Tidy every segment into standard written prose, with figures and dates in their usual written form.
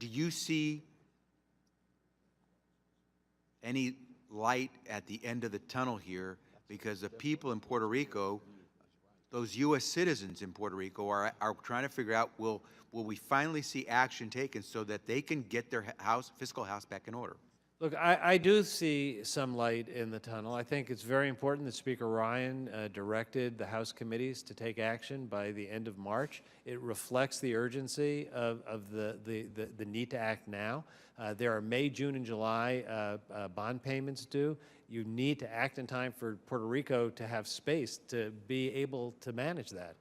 do you see any light at the end of the tunnel here? Because the people in Puerto Rico, those U.S. citizens in Puerto Rico are trying to figure out, will we finally see action taken so that they can get their fiscal house back in order? Look, I do see some light in the tunnel. I think it's very important that Speaker Ryan directed the House committees to take action by the end of March. It reflects the urgency of the need to act now. There are May, June, and July bond payments due. You need to act in time for Puerto Rico to have space to be able to manage that.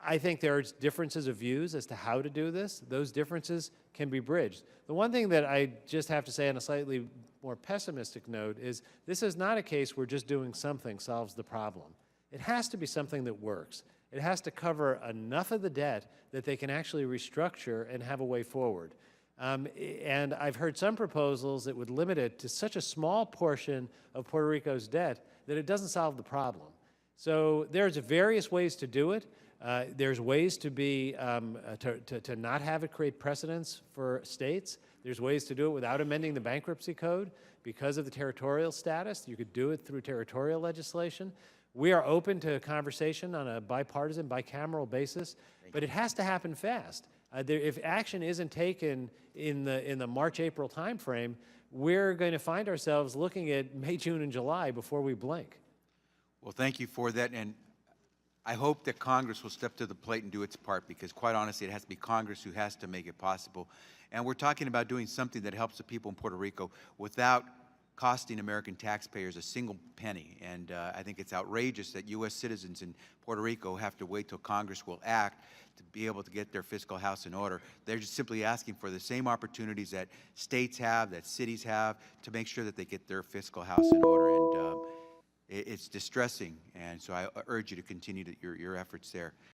I think there are differences of views as to how to do this. Those differences can be bridged. The one thing that I just have to say on a slightly more pessimistic note is this is not a case where just doing something solves the problem. It has to be something that works. It has to cover enough of the debt that they can actually restructure and have a way forward. And I've heard some proposals that would limit it to such a small portion of Puerto Rico's debt that it doesn't solve the problem. So there's various ways to do it. There's ways to be to not have it create precedents for states. There's ways to do it without amending the bankruptcy code because of the territorial status. You could do it through territorial legislation. We are open to conversation on a bipartisan, bicameral basis, but it has to happen fast. If action isn't taken in the March-April timeframe, we're going to find ourselves looking at May, June, and July before we blink. Well, thank you for that, and I hope that Congress will step to the plate and do its part, because quite honestly, it has to be Congress who has to make it possible. And we're talking about doing something that helps the people in Puerto Rico without costing American taxpayers a single penny. And I think it's outrageous that U.S. citizens in Puerto Rico have to wait till Congress will act to be able to get their fiscal house in order. They're just simply asking for the same opportunities that states have, that cities have, to make sure that they get their fiscal house in order. And it's distressing, and so I urge you to continue your efforts there.